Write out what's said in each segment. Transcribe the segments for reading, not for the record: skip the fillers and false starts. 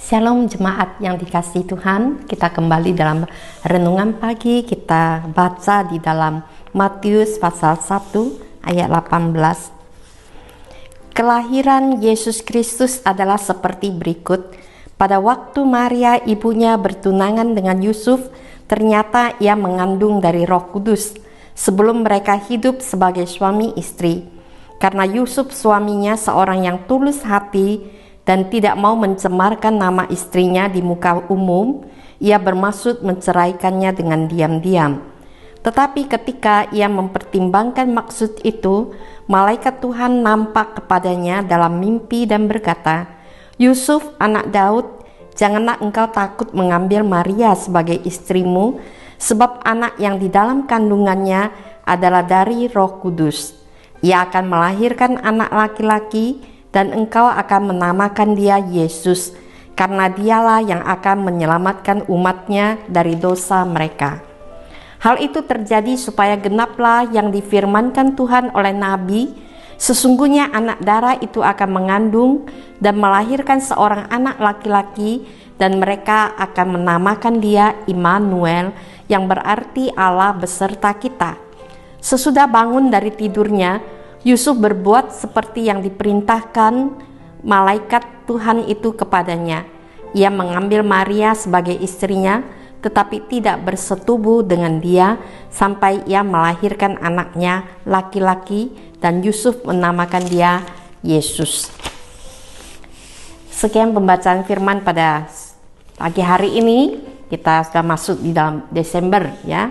Shalom jemaat yang dikasihi Tuhan, kita kembali dalam renungan pagi. Kita baca di dalam Matius pasal 1 ayat 18. Kelahiran Yesus Kristus adalah seperti berikut. Pada waktu Maria ibunya bertunangan dengan Yusuf, ternyata ia mengandung dari Roh Kudus sebelum mereka hidup sebagai suami istri. Karena Yusuf suaminya seorang yang tulus hati dan tidak mau mencemarkan nama istrinya di muka umum, ia bermaksud menceraikannya dengan diam-diam. Tetapi ketika ia mempertimbangkan maksud itu, malaikat Tuhan nampak kepadanya dalam mimpi dan berkata, "Yusuf, anak Daud, janganlah engkau takut mengambil Maria sebagai istrimu, sebab anak yang di dalam kandungannya adalah dari Roh Kudus. Ia akan melahirkan anak laki-laki, dan engkau akan menamakan dia Yesus, karena dialah yang akan menyelamatkan umatnya dari dosa mereka." Hal itu terjadi supaya genaplah yang difirmankan Tuhan oleh Nabi, "Sesungguhnya anak darah itu akan mengandung dan melahirkan seorang anak laki-laki, dan mereka akan menamakan dia Immanuel," yang berarti Allah beserta kita. Sesudah bangun dari tidurnya, Yusuf berbuat seperti yang diperintahkan malaikat Tuhan itu kepadanya. Ia mengambil Maria sebagai istrinya, tetapi tidak bersetubuh dengan dia sampai ia melahirkan anaknya laki-laki, dan Yusuf menamakan dia Yesus. Sekian pembacaan firman pada pagi hari ini. Kita sudah masuk di dalam Desember, ya.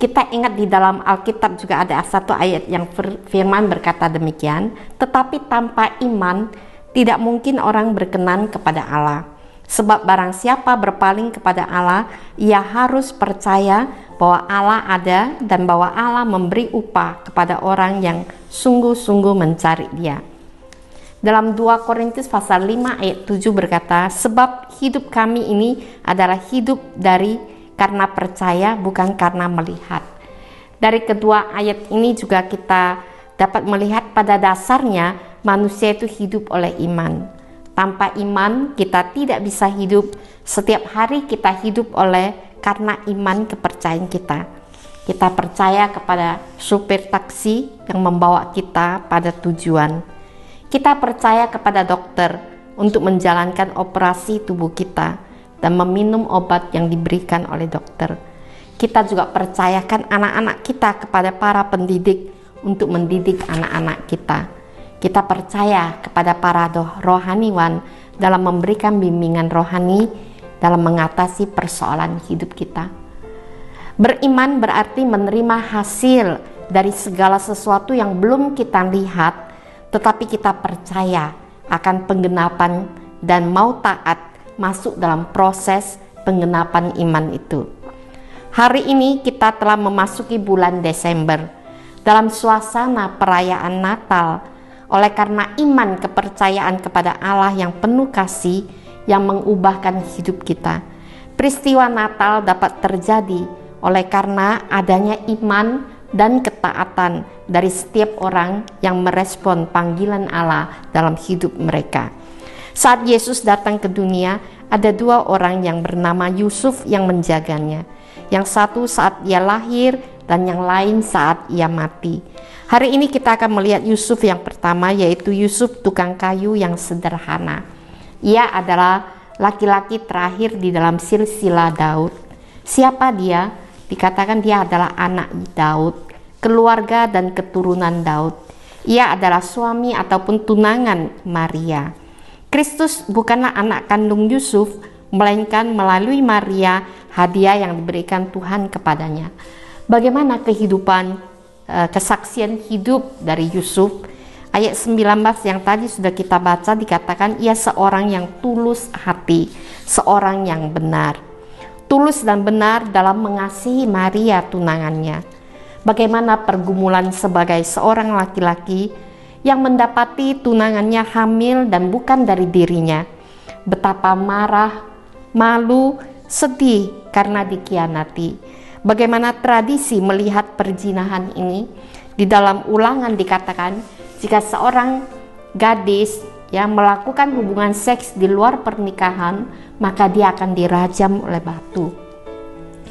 Kita ingat di dalam Alkitab juga ada satu ayat yang firman berkata demikian, "Tetapi tanpa iman tidak mungkin orang berkenan kepada Allah. Sebab barang siapa berpaling kepada Allah, ia harus percaya bahwa Allah ada dan bahwa Allah memberi upah kepada orang yang sungguh-sungguh mencari Dia." Dalam 2 Korintus pasal 5 ayat 7 berkata, "Sebab hidup kami ini adalah hidup karena percaya, bukan karena melihat." Dari kedua ayat ini juga kita dapat melihat pada dasarnya manusia itu hidup oleh iman. Tanpa iman kita tidak bisa hidup. Setiap hari kita hidup karena iman kepercayaan kita. Kita percaya kepada supir taksi yang membawa kita pada tujuan. Kita percaya kepada dokter untuk menjalankan operasi tubuh kita dan meminum obat yang diberikan oleh dokter. Kita juga percayakan anak-anak kita kepada para pendidik untuk mendidik anak-anak kita. Kita percaya kepada para rohaniwan dalam memberikan bimbingan rohani dalam mengatasi persoalan hidup kita. Beriman berarti menerima hasil dari segala sesuatu yang belum kita lihat, tetapi kita percaya akan penggenapan dan mau taat masuk dalam proses penggenapan iman itu. Hari ini kita telah memasuki bulan Desember dalam suasana perayaan Natal. Oleh karena iman kepercayaan kepada Allah yang penuh kasih yang mengubahkan hidup kita. Peristiwa Natal dapat terjadi oleh karena adanya iman dan ketaatan dari setiap orang yang merespon panggilan Allah dalam hidup mereka. Saat Yesus datang ke dunia, ada 2 orang yang bernama Yusuf yang menjaganya. Yang satu saat ia lahir dan yang lain saat ia mati. Hari ini kita akan melihat Yusuf yang pertama, yaitu Yusuf tukang kayu yang sederhana. Ia adalah laki-laki terakhir di dalam silsilah Daud. Siapa dia? Dikatakan dia adalah anak Daud, keluarga dan keturunan Daud. Ia adalah suami ataupun tunangan Maria. Kristus bukanlah anak kandung Yusuf, melainkan melalui Maria hadiah yang diberikan Tuhan kepadanya. Bagaimana kesaksian hidup dari Yusuf? Ayat 19 yang tadi sudah kita baca dikatakan ia seorang yang tulus hati, seorang yang benar. Tulus dan benar dalam mengasihi Maria tunangannya. Bagaimana pergumulan sebagai seorang laki-laki yang mendapati tunangannya hamil dan bukan dari dirinya. Betapa marah, malu, sedih karena dikhianati. Bagaimana tradisi melihat perzinahan ini? Di dalam Ulangan dikatakan, jika seorang gadis ya melakukan hubungan seks di luar pernikahan, maka dia akan dirajam oleh batu.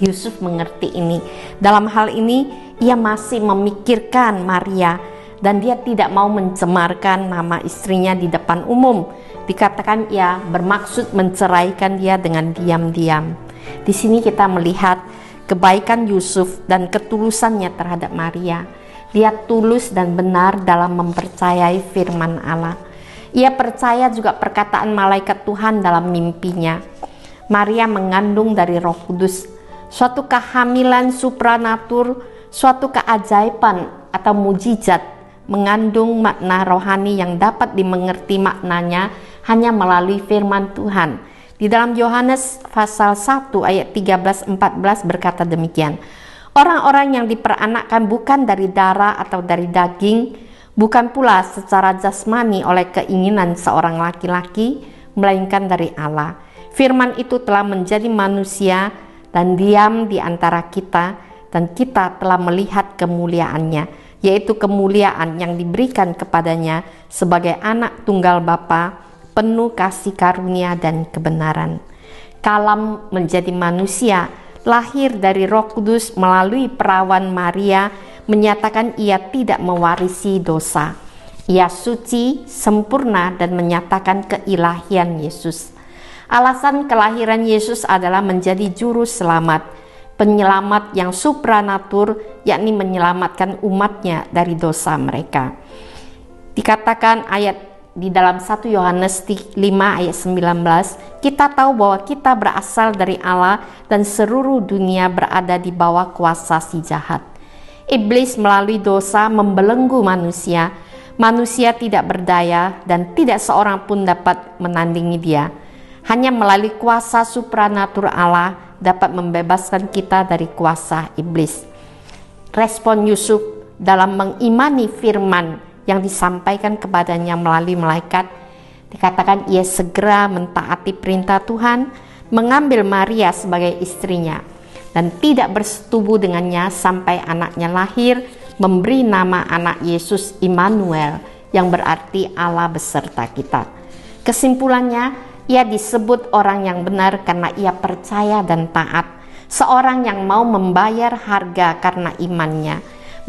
Yusuf mengerti ini. Dalam hal ini ia masih memikirkan Maria dan dia tidak mau mencemarkan nama istrinya di depan umum. Dikatakan ia bermaksud menceraikan dia dengan diam-diam. Di sini kita melihat kebaikan Yusuf dan ketulusannya terhadap Maria. Dia tulus dan benar dalam mempercayai firman Allah. Ia percaya juga perkataan malaikat Tuhan dalam mimpinya. Maria mengandung dari Roh Kudus, suatu kehamilan supranatur, suatu keajaiban atau mujizat, mengandung makna rohani yang dapat dimengerti maknanya hanya melalui firman Tuhan. Di dalam Yohanes pasal 1 ayat 13-14 berkata demikian, orang-orang yang diperanakkan bukan dari darah atau dari daging, bukan pula secara jasmani oleh keinginan seorang laki-laki, melainkan dari Allah. Firman itu telah menjadi manusia dan diam di antara kita, dan kita telah melihat kemuliaannya, yaitu kemuliaan yang diberikan kepadanya sebagai anak tunggal Bapa, penuh kasih karunia dan kebenaran. Kalam menjadi manusia, lahir dari Roh Kudus melalui perawan Maria, menyatakan ia tidak mewarisi dosa. Ia suci, sempurna, dan menyatakan keilahian Yesus. Alasan kelahiran Yesus adalah menjadi juru selamat, penyelamat yang supranatur, yakni menyelamatkan umatnya dari dosa mereka. Dikatakan ayat di dalam 1 Yohanes 5 ayat 19, kita tahu bahwa kita berasal dari Allah dan seluruh dunia berada di bawah kuasa si jahat. Iblis melalui dosa membelenggu manusia. Manusia tidak berdaya dan tidak seorang pun dapat menandingi dia. Hanya melalui kuasa supranatur Allah dapat membebaskan kita dari kuasa iblis. Respon Yusuf dalam mengimani firman yang disampaikan kepadanya melalui malaikat, dikatakan ia segera mentaati perintah Tuhan, mengambil Maria sebagai istrinya, dan tidak bersetubuh dengannya sampai anaknya lahir, memberi nama anak Yesus Immanuel, yang berarti Allah beserta kita. Kesimpulannya, ia disebut orang yang benar karena ia percaya dan taat, seorang yang mau membayar harga karena imannya,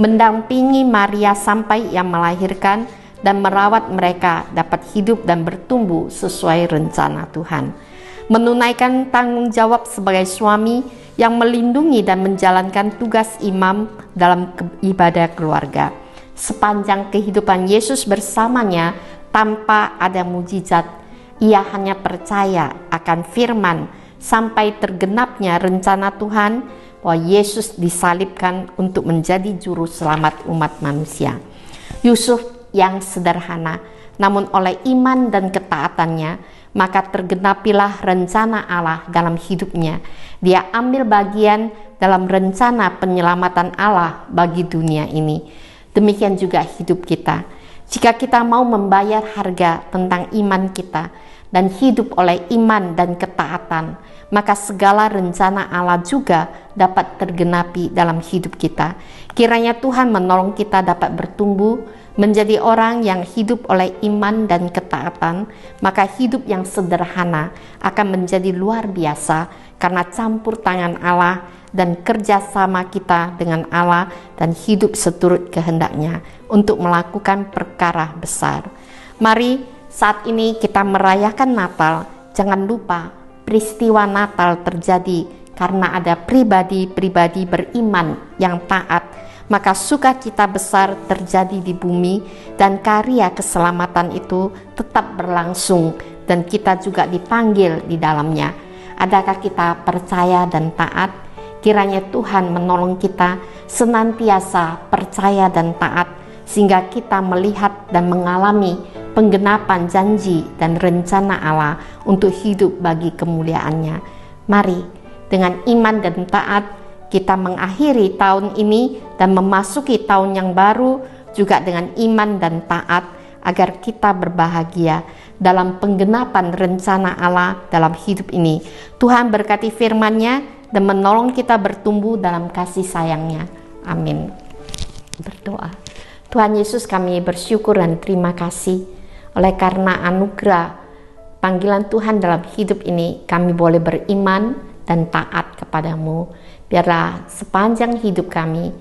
mendampingi Maria sampai ia melahirkan dan merawat mereka dapat hidup dan bertumbuh sesuai rencana Tuhan. Menunaikan tanggung jawab sebagai suami yang melindungi dan menjalankan tugas imam dalam ibadah keluarga. Sepanjang kehidupan Yesus bersamanya tanpa ada mujizat, ia hanya percaya akan firman sampai tergenapnya rencana Tuhan bahwa Yesus disalibkan untuk menjadi juru selamat umat manusia. Yusuf yang sederhana, namun oleh iman dan ketaatannya, maka tergenapilah rencana Allah dalam hidupnya. Dia ambil bagian dalam rencana penyelamatan Allah bagi dunia ini. Demikian juga hidup kita. Jika kita mau membayar harga tentang iman kita dan hidup oleh iman dan ketaatan, maka segala rencana Allah juga dapat tergenapi dalam hidup kita. Kiranya Tuhan menolong kita dapat bertumbuh menjadi orang yang hidup oleh iman dan ketaatan, maka hidup yang sederhana akan menjadi luar biasa karena campur tangan Allah dan kerjasama kita dengan Allah dan hidup seturut kehendaknya untuk melakukan perkara besar. Mari saat ini kita merayakan Natal, jangan lupa peristiwa Natal terjadi karena ada pribadi-pribadi beriman yang taat, maka sukacita besar terjadi di bumi dan karya keselamatan itu tetap berlangsung dan kita juga dipanggil di dalamnya. Adakah kita percaya dan taat? Kiranya Tuhan menolong kita senantiasa percaya dan taat sehingga kita melihat dan mengalami penggenapan janji dan rencana Allah untuk hidup bagi kemuliaannya. Mari dengan iman dan taat kita mengakhiri tahun ini dan memasuki tahun yang baru juga dengan iman dan taat agar kita berbahagia dalam penggenapan rencana Allah dalam hidup ini. Tuhan berkati firman-Nya dan menolong kita bertumbuh dalam kasih sayang-Nya. Amin. Berdoa. Tuhan Yesus, kami bersyukur dan terima kasih Oleh karena anugerah panggilan Tuhan dalam hidup ini, kami boleh beriman dan taat kepadamu. Biarlah sepanjang hidup kami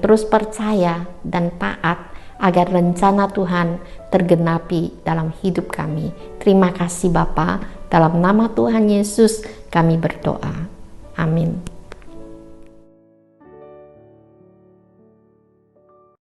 terus percaya dan taat agar rencana Tuhan tergenapi dalam hidup kami. Terima kasih Bapa, dalam nama Tuhan Yesus kami berdoa. Amin.